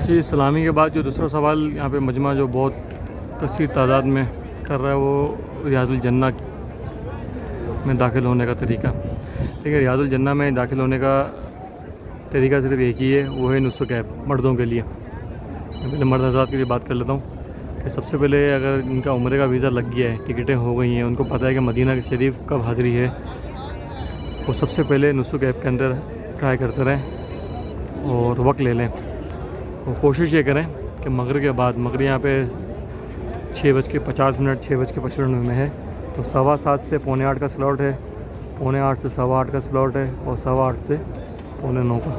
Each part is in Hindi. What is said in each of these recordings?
अच्छा, ये सलामी के बाद जो दूसरा सवाल यहाँ पे मजमा जो बहुत कसीर तादाद में कर रहा है वो रियाजुल जन्ना में दाखिल होने का तरीका। देखिए, रियाजुल जन्ना में दाखिल होने का तरीका सिर्फ एक ही है, वो है नुस्ख़ ऐप मर्दों के लिए। मैं पहले मर्द हज़रात की बात कर लेता हूँ कि सबसे पहले अगर इनका उम्रे का वीज़ा लग गया है, टिकटें हो गई हैं, उनको पता है कि मदीना शरीफ कब हाज़िरी है, वो सबसे पहले नुस्ख़ ऐप के अंदर ट्राई करते रहें और वक्त ले लें। और कोशिश ये करें कि मगरिब के बाद, मगरिब यहाँ पे 6:50 6:55 में है, तो 7:15 से 7:45 का स्लॉट है, 7:45 से 8:15 का स्लॉट है और 8:15 से 9:45 का।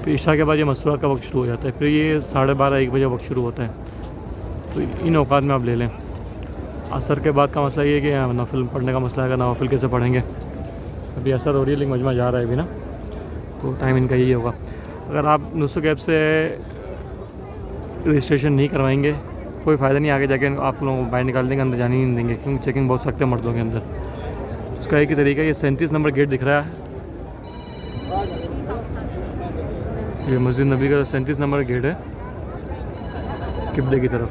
फिर इशा के बाद ये मसवाक का वक्त शुरू हो जाता है, फिर ये 12:30-1 बजे वक्त शुरू होता है। तो इन औकात में आप ले लें। असर के बाद का मसला ये है कि नफिल पढ़ने का मसला है, नफिल कैसे पढ़ेंगे। अभी असर हो रही है लेकिन मजमा जा रहा है अभी ना, तो टाइम इनका यही होगा। अगर आप नुस्ख़ ऐप से रजिस्ट्रेशन नहीं करवाएंगे कोई फ़ायदा नहीं, आगे जाके आप लोगों को बाहर निकाल देंगे, अंदर जाने नहीं देंगे, क्योंकि चेकिंग बहुत सख्त है मर्दों के अंदर। उसका एक ही तरीका, ये 37 नंबर गेट दिख रहा है, ये मस्जिद नबी का 37 नंबर गेट है किबले की तरफ।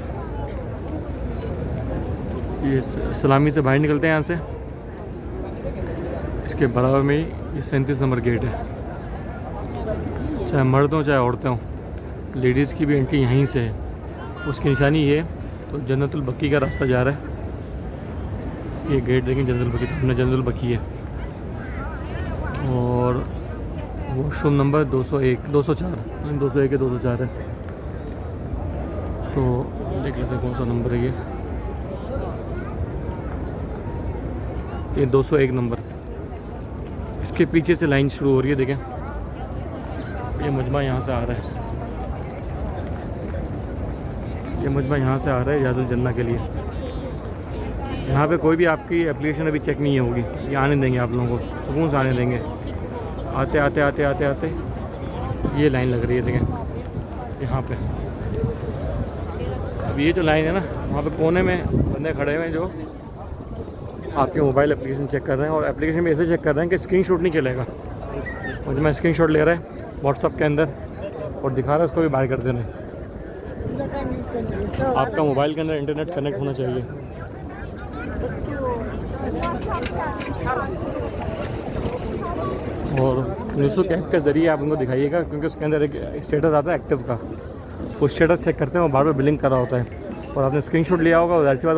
ये सलामी से बाहर निकलते हैं यहाँ से, इसके बराबर में ही ये 37 नंबर गेट है। चाहे मर्द हों चाहे औरतें हों, लेडीज़ की भी एंट्री यहीं से है। उसकी निशानी ये, तो जन्नतुल बकी का रास्ता जा रहा है। ये गेट देखें, जन्नतुल बकी, सामने जन्नतुल बकी है। और वॉशरूम नंबर 201 204 201 या 204 है। तो देख लेते हैं कौन सा नंबर है ये 201 नंबर। इसके पीछे से लाइन शुरू हो रही है, देखें ये मजमा यहाँ से आ रहा है, ये मजमा यहाँ से आ रहा है रियाजुल जन्ना के लिए। यहाँ पे कोई भी आपकी एप्लीकेशन अभी चेक नहीं होगी, ये आने देंगे आप लोगों को, सुकून से आने देंगे। आते आते आते आते आते ये लाइन लग रही है, देखें यहाँ पे। अब ये जो लाइन है ना, वहाँ पे कोने में बंदे खड़े हुए हैं जो आपके मोबाइल एप्लीकेशन चेक कर रहे हैं, और एप्लीकेशन में ऐसे चेक कर रहे हैं कि स्क्रीनशॉट नहीं चलेगा। और मैं स्क्रीनशॉट ले रहा है व्हाट्सअप के अंदर और दिखा रहा है, उसको भी बाहर कर देना है। आपका मोबाइल के अंदर इंटरनेट कनेक्ट होना चाहिए। और नुस्ख़ ऐप के ज़रिए आप उनको दिखाइएगा, क्योंकि उसके अंदर एक स्टेटस आता है एक्टिव का, वो स्टेटस चेक करते हैं, वो बार बार बिलिंग कर रहा होता है, और आपने स्क्रीनशॉट लिया होगा, और ऐसी बात